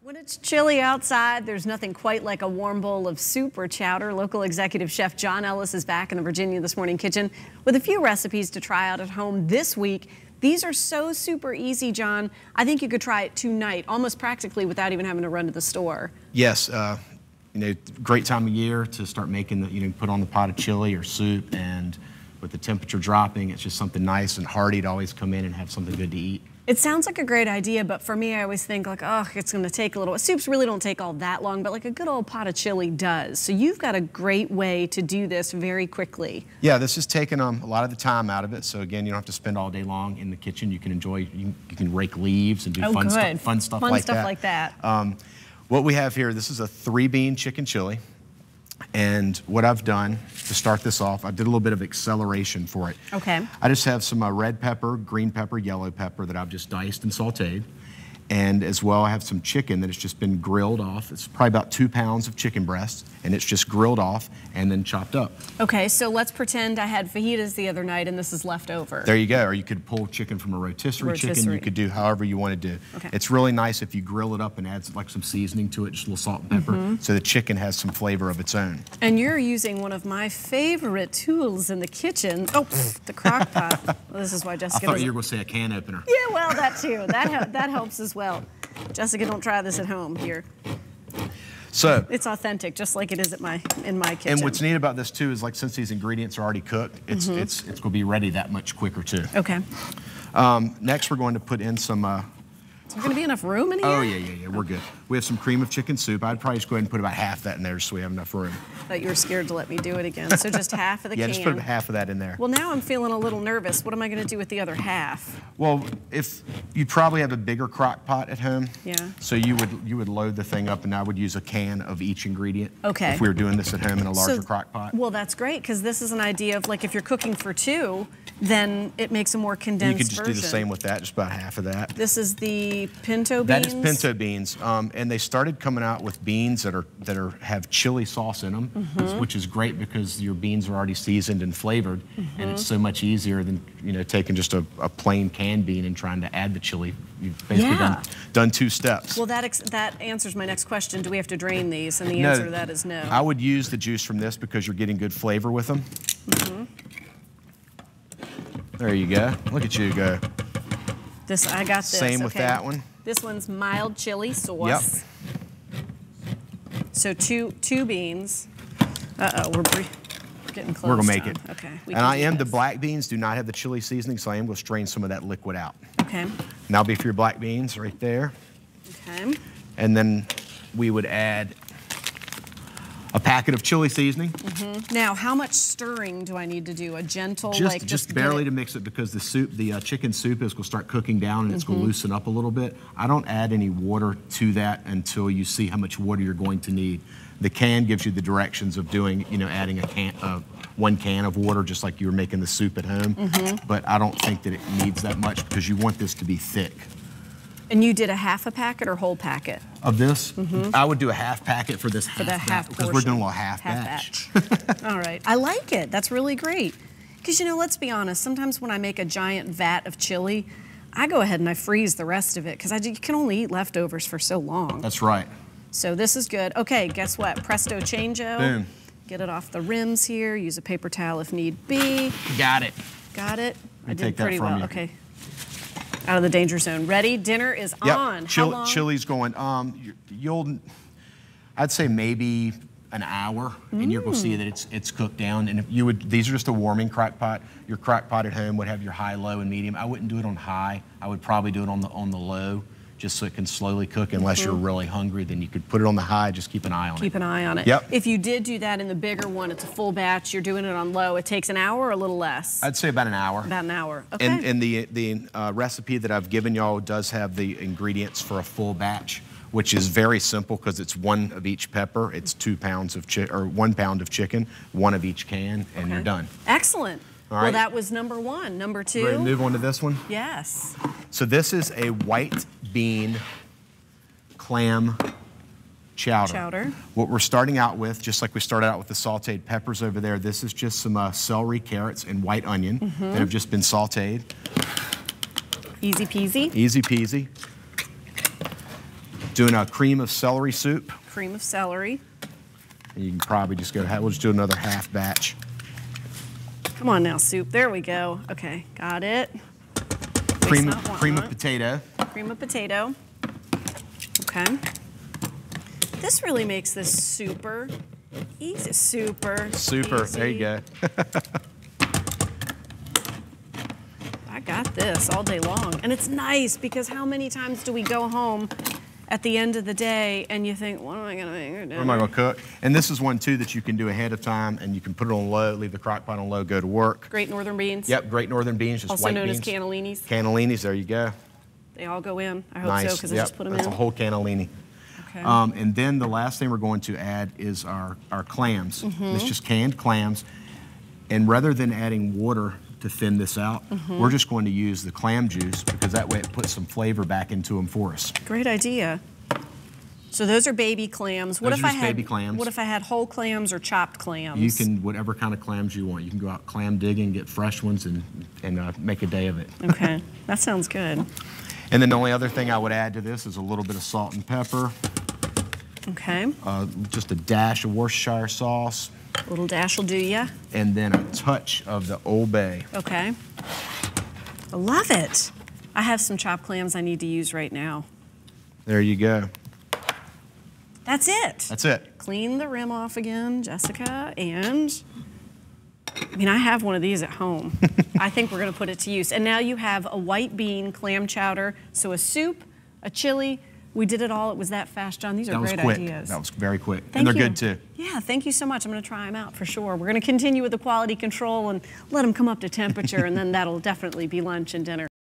When it's chilly outside, there's nothing quite like a warm bowl of soup or chowder. Local executive chef John Ellis is back in the Virginia This Morning kitchen with a few recipes to try out at home this week. These are so super easy, John. I think you could try it tonight, almost practically without even having to run to the store. Yes, great time of year to start making the, put on the pot of chili or soup, and with the temperature dropping, it's just something nice and hearty to always come in and have something good to eat. It sounds like a great idea, but for me, I always think like, oh, it's going to take a little. Soups really don't take all that long, but like a good old pot of chili does. So you've got a great way to do this very quickly. Yeah, this is taking a lot of the time out of it. So again, you don't have to spend all day long in the kitchen. You can enjoy. You can rake leaves and do fun stuff like that. What we have here, this is a 3-bean chicken chili. And what I've done to start this off, I did a little bit of acceleration for it. Okay. I just have some red pepper, green pepper, yellow pepper that I've just diced and sauteed. And as well, I have some chicken that has just been grilled off. It's probably about 2 pounds of chicken breast, and it's just grilled off and then chopped up. Okay, so let's pretend I had fajitas the other night and this is left over. There you go. Or you could pull chicken from a rotisserie chicken. You could do however you want to do. Okay. It's really nice if you grill it up and add like some seasoning to it, just a little salt and pepper, so the chicken has some flavor of its own. And you're using one of my favorite tools in the kitchen. Oh, the crock pot. Well, this is why Jessica. I thought you were going to say a can opener. Yeah, well, that too. That helps as well. Jessica, don't try this at home here. So it's authentic, just like it is in my kitchen. And what's neat about this too is, like, since these ingredients are already cooked, it's going to be ready that much quicker too. Okay. Next, we're going to put in some. Is there going to be enough room in here? Oh yeah, we're good. We have some cream of chicken soup. I'd probably just go ahead and put about half that in there so we have enough room. I thought you were scared to let me do it again. So just half of the can. Yeah, just put half of that in there. Well, now I'm feeling a little nervous. What am I going to do with the other half? Well, if you probably have a bigger crock pot at home. Yeah. So you would load the thing up, and I would use a can of each ingredient. Okay. If we were doing this at home in a larger crock pot. Well, that's great, because this is an idea of, like, if you're cooking for 2, then it makes a more condensed version. You could just do the same with that, just about half of that. This is the pinto beans? That is pinto beans, and they started coming out with beans that have chili sauce in them, which is great because your beans are already seasoned and flavored, and it's so much easier than taking just a plain canned bean and trying to add the chili. You've basically done 2 steps. Well, that answers my next question. Do we have to drain these? And the answer to that is no. I would use the juice from this because you're getting good flavor with them. There you go. Look at you go. I got this. Same with that one. This one's mild chili sauce. Yep. So two beans. Uh-oh, we're getting close. We're going to make it. Okay. And the black beans do not have the chili seasoning, so I am going to strain some of that liquid out. Okay. And that'll be for your black beans right there. Okay. And then we would add a packet of chili seasoning. Now, how much stirring do I need to do? A gentle, just barely to mix it, because the chicken soup is going to start cooking down and it's going to loosen up a little bit. I don't add any water to that until you see how much water you're going to need. The can gives you the directions of doing, adding a 1 can of water, just like you were making the soup at home. But I don't think that it needs that much because you want this to be thick. And you did a half a packet or whole packet? Of this? I would do a half packet for this half batch, because we're doing a little half batch. All right. I like it. That's really great. Because, let's be honest, sometimes when I make a giant vat of chili, I go ahead and I freeze the rest of it because you can only eat leftovers for so long. That's right. So this is good. Okay, guess what? Presto changeo. Boom. Get it off the rims here. Use a paper towel if need be. Got it. Got it? I did take that pretty from well. you. Okay. Out of the danger zone. Ready? Dinner is on. How long? Chili's going. I'd say maybe an hour, and you're going to see that it's cooked down. And these are just a warming crock pot. Your crock pot at home would have your high, low, and medium. I wouldn't do it on high. I would probably do it on the low, just so it can slowly cook. Unless you're really hungry, then you could put it on the high. Just keep an eye on it. Keep an eye on it. Yep. If you did do that in the bigger one, it's a full batch. You're doing it on low. It takes an hour or a little less. I'd say about an hour. About an hour. Okay. And the recipe that I've given y'all does have the ingredients for a full batch, which is very simple because it's 1 of each pepper. It's 2 pounds of 1 pound of chicken, 1 of each can, and you're done. Excellent. All right. Well, that was number 1. Number 2. Ready to move on to this one? Yes. So this is a white bean clam chowder. What we're starting out with, just like we started out with the sauteed peppers over there, this is just some celery, carrots, and white onion that have just been sauteed. Easy peasy. Easy peasy. Doing a cream of celery soup. Cream of celery. And you can probably just go, we'll just do another half batch. Come on now, soup. There we go. Okay, got it. Cream of potato. Cream of potato. Okay. This really makes this super easy. Super easy. There you go. I got this all day long. And it's nice because how many times do we go home at the end of the day and you think, what am I going to make for dinner? What am I going to cook? And this is one, too, that you can do ahead of time, and you can put it on low, leave the crock pot on low, go to work. Great Northern beans. Yep, Great Northern beans, just also white known beans. as cannellinis. Cannellinis, there you go. They all go in. I hope Nice. so, because I just put them That's in. a whole cannellini. Okay. And then the last thing we're going to add is our clams. It's just canned clams. And rather than adding water to thin this out, we're just going to use the clam juice because that way it puts some flavor back into them for us. Great idea. So those are baby clams. Those are just baby clams. What if I had whole clams or chopped clams? You can, whatever kind of clams you want. You can go out clam digging, get fresh ones, and make a day of it. Okay, that sounds good. And then the only other thing I would add to this is a little bit of salt and pepper. Okay. Just a dash of Worcestershire sauce. A little dash will do ya. And then a touch of the Old Bay. Okay. I love it. I have some chopped clams I need to use right now. There you go. That's it. That's it. Clean the rim off again, Jessica, and I mean, I have one of these at home. I think we're going to put it to use. And now you have a white bean clam chowder, so a soup, a chili. We did it all. It was that fast, John. These are great ideas. That was very quick. Thank and they're you. good, too. Yeah, thank you so much. I'm going to try them out for sure. We're going to continue with the quality control and let them come up to temperature, and then that'll definitely be lunch and dinner.